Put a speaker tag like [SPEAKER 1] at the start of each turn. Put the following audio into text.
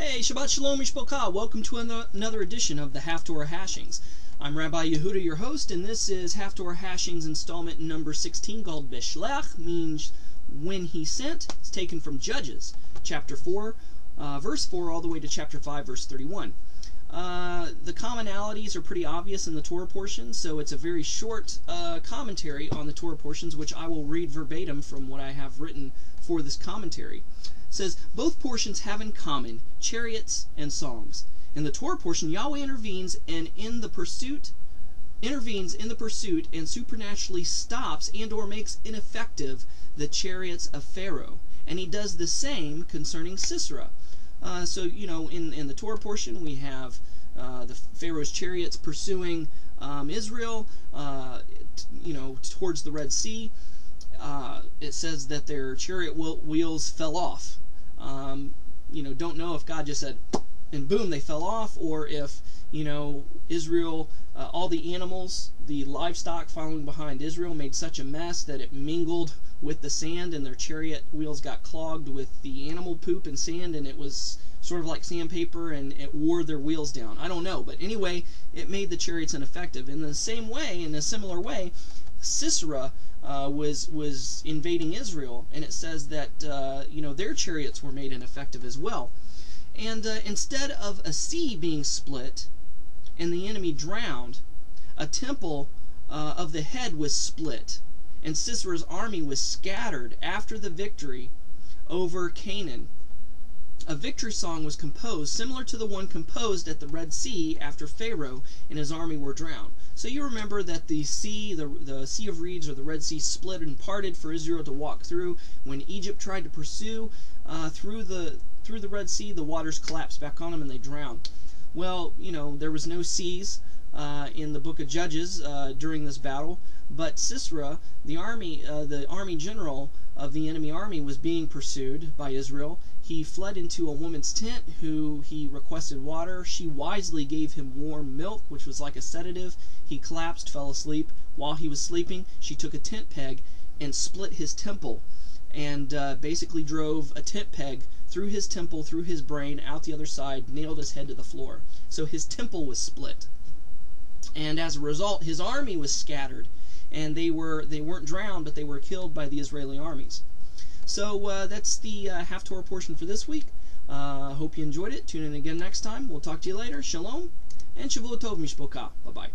[SPEAKER 1] Hey, Shabbat Shalom Mishpocha. Welcome to another edition of the Haftarah Hashings. I'm Rabbi Yehuda, your host, and this is Haftarah Hashings installment number 16 called Beshlech, means when he sent. It's taken from Judges, chapter 4, verse 4, all the way to chapter 5, verse 31. The commonalities are pretty obvious in the Torah portions, so it's a very short commentary on the Torah portions, which I will read verbatim from what I have written for this commentary. It says, both portions have in common chariots and songs. In the Torah portion, Yahweh intervenes in the pursuit and supernaturally stops and or makes ineffective the chariots of Pharaoh. And he does the same concerning Sisera. So, in the Torah portion, we have the Pharaoh's chariots pursuing Israel, towards the Red Sea. It says that their chariot wheels fell off. Don't know if God just said, and boom, they fell off, or if, Israel, all the animals, the livestock following behind Israel made such a mess that it mingled with the sand and their chariot wheels got clogged with the animal poop and sand, and it was sort of like sandpaper and it wore their wheels down. I don't know, but anyway, it made the chariots ineffective. In the same way, in a similar way, Sisera was invading Israel, and it says that their chariots were made ineffective as well. And instead of a sea being split and the enemy drowned, a temple of the head was split, and Sisera's army was scattered after the victory over Canaan. A victory song was composed, similar to the one composed at the Red Sea after Pharaoh and his army were drowned. So you remember that the sea of reeds, or the Red Sea, split and parted for Israel to walk through. When Egypt tried to pursue through the Red Sea, the waters collapsed back on them and they drowned. Well, there was no seas in the book of Judges during this battle, but Sisera, the army general of the enemy army, was being pursued by Israel. He fled into a woman's tent who he requested water. She wisely gave him warm milk, which was like a sedative. He collapsed, fell asleep. While he was sleeping, she took a tent peg and split his temple, and basically drove a tent peg through his temple, through his brain, out the other side, nailed his head to the floor. So his temple was split. And as a result, his army was scattered, and they weren't drowned, but they were killed by the Israeli armies. So that's the Haftarah portion for this week. Hope you enjoyed it. Tune in again next time. We'll talk to you later. Shalom, and Shavua Tov Mishpocha. Bye-bye.